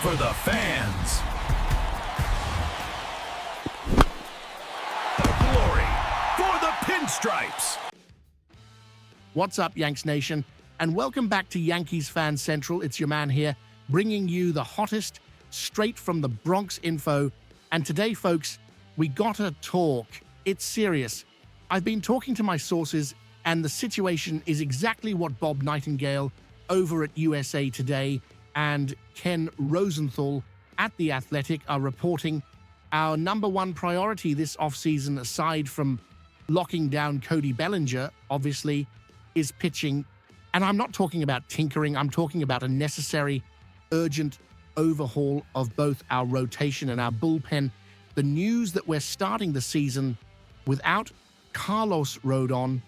for the fans. The glory for the pinstripes. What's up, Yanks Nation? And welcome back to Yankees Fan Central. It's your man here, bringing you the hottest, straight from the Bronx info. And today, folks, we gotta talk. It's serious. I've been talking to my sources, and the situation is exactly what Bob Nightingale over at USA Today and Ken Rosenthal at The Athletic are reporting. Our number one priority this offseason, aside from locking down Cody Bellinger, obviously, is pitching. And I'm not talking about tinkering. I'm talking about a necessary, urgent overhaul of both our rotation and our bullpen. The news that we're starting the season without Carlos Rodon,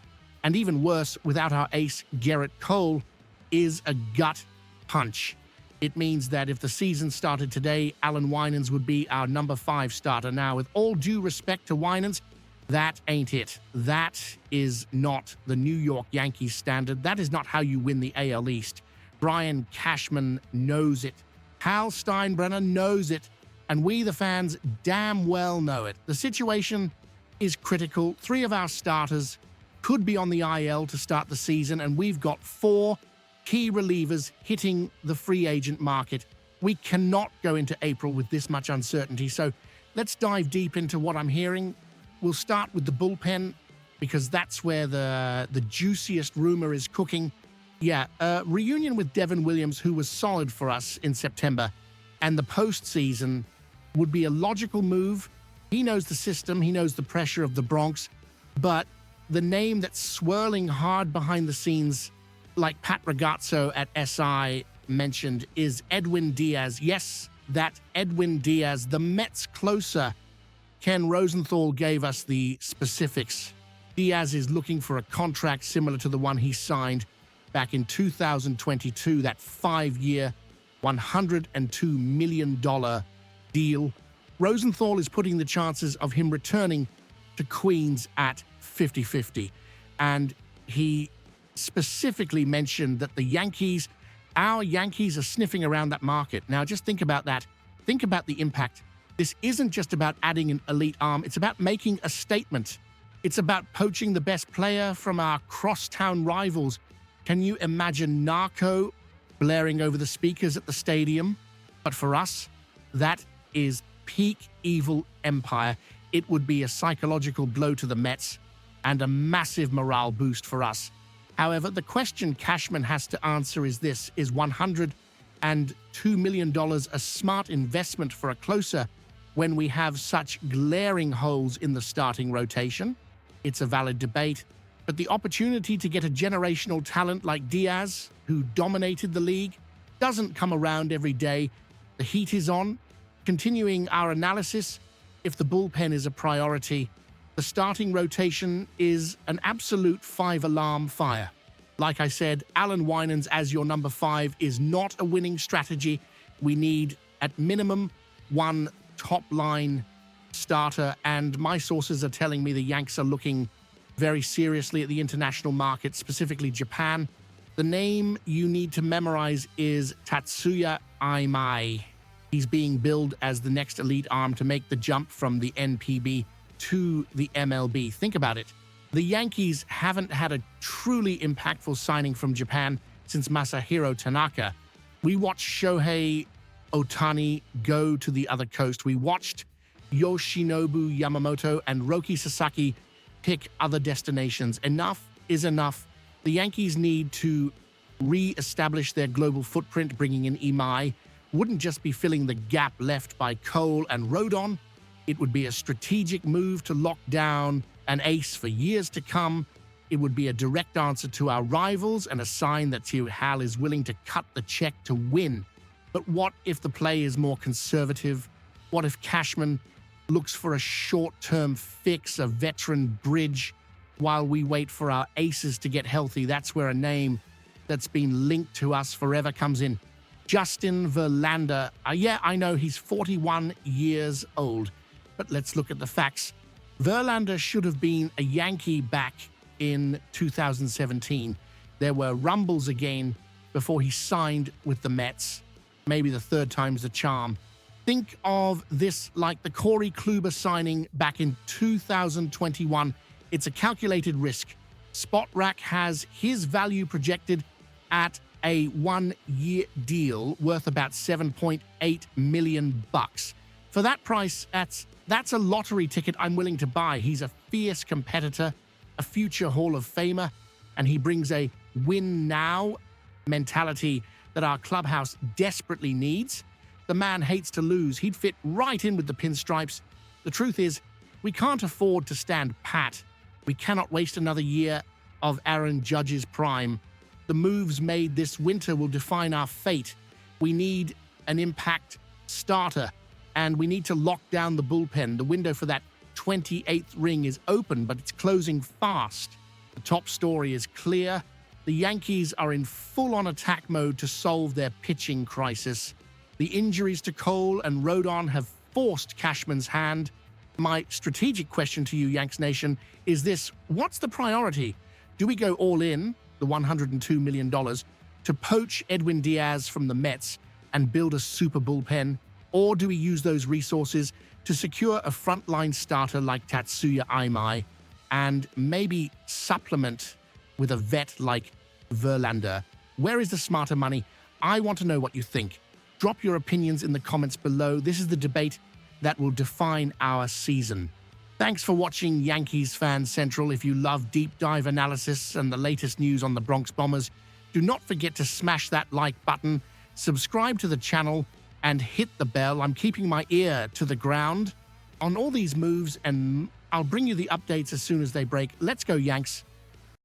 and even worse, without our ace Garrett Cole, is a gut punch. It means that if the season started today, Alan Winans would be our number 5 starter. Now, with all due respect to Winans, that ain't it. That is not the New York Yankees standard. That is not how you win the AL East. Brian Cashman knows it. Hal Steinbrenner knows it. And we, the fans, damn well know it. The situation is critical. 3 of our starters could be on the IL to start the season, and we've got 4 key relievers hitting the free agent market. We cannot go into April with this much uncertainty. So let's dive deep into what I'm hearing. We'll start with the bullpen because that's where the juiciest rumor is cooking. Yeah, reunion with Devin Williams, who was solid for us in September, and the postseason would be a logical move. He knows the system, he knows the pressure of the Bronx, but the name that's swirling hard behind the scenes, like Pat Ragazzo at SI mentioned, is Edwin Diaz. Yes, that Edwin Diaz, the Mets closer. Ken Rosenthal gave us the specifics. Diaz is looking for a contract similar to the one he signed back in 2022, that 5-year, $102 million deal. Rosenthal is putting the chances of him returning to Queens at 50-50. And he specifically mentioned that the Yankees, our Yankees, are sniffing around that market. Now, just think about that. Think about the impact. This isn't just about adding an elite arm. It's about making a statement. It's about poaching the best player from our crosstown rivals. Can you imagine Narco blaring over the speakers at the stadium? But for us, that is peak evil empire. It would be a psychological blow to the Mets and a massive morale boost for us. However, the question Cashman has to answer is this: is $102 million a smart investment for a closer when we have such glaring holes in the starting rotation? It's a valid debate, but the opportunity to get a generational talent like Diaz, who dominated the league, doesn't come around every day. The heat is on. Continuing our analysis, if the bullpen is a priority, the starting rotation is an absolute 5-alarm fire. Like I said, Alan Winans as your number 5 is not a winning strategy. We need, at minimum, 1 top-line starter, and my sources are telling me the Yanks are looking very seriously at the international market, specifically Japan. The name you need to memorize is Tatsuya Imai. He's being billed as the next elite arm to make the jump from the NPB to the MLB. Think about it. The Yankees haven't had a truly impactful signing from Japan since Masahiro Tanaka. We watched Shohei Ohtani go to the other coast. We watched Yoshinobu Yamamoto and Roki Sasaki pick other destinations. Enough is enough. The Yankees need to re-establish their global footprint. Bringing in Imai wouldn't just be filling the gap left by Cole and Rodon. It would be a strategic move to lock down an ace for years to come. It would be a direct answer to our rivals and a sign that Hal is willing to cut the check to win. But what if the play is more conservative? What if Cashman looks for a short-term fix, a veteran bridge, while we wait for our aces to get healthy? That's where a name that's been linked to us forever comes in. Justin Verlander. Yeah, I know he's 41 years old, but let's look at the facts. Verlander should have been a Yankee back in 2017. There were rumbles again before he signed with the Mets. maybe the third time's the charm. Think of this like the Corey Kluber signing back in 2021. It's a calculated risk. SpotRack has his value projected at a 1-year deal worth about $7.8 million. For that price, that's a lottery ticket I'm willing to buy. He's a fierce competitor, a future Hall of Famer, and he brings a win now mentality that our clubhouse desperately needs. The man hates to lose. He'd fit right in with the Pinstripes. The truth is, we can't afford to stand pat. We cannot waste another year of Aaron Judge's prime. The moves made this winter will define our fate. We need an impact starter, and we need to lock down the bullpen. The window for that 28th ring is open, but it's closing fast. The top story is clear. The Yankees are in full-on attack mode to solve their pitching crisis. The injuries to Cole and Rodon have forced Cashman's hand. My strategic question to you, Yanks Nation, is this: what's the priority? Do we go all in, the $102 million, to poach Edwin Diaz from the Mets and build a super bullpen? Or do we use those resources to secure a frontline starter like Tatsuya Imai and maybe supplement with a vet like Verlander? Where is the smarter money? I want to know what you think. Drop your opinions in the comments below. This is the debate that will define our season. Thanks for watching Yankees Fan Central. If you love deep dive analysis and the latest news on the Bronx Bombers, do not forget to smash that like button, subscribe to the channel, and hit the bell. I'm keeping my ear to the ground on all these moves, and I'll bring you the updates as soon as they break. Let's go, Yanks.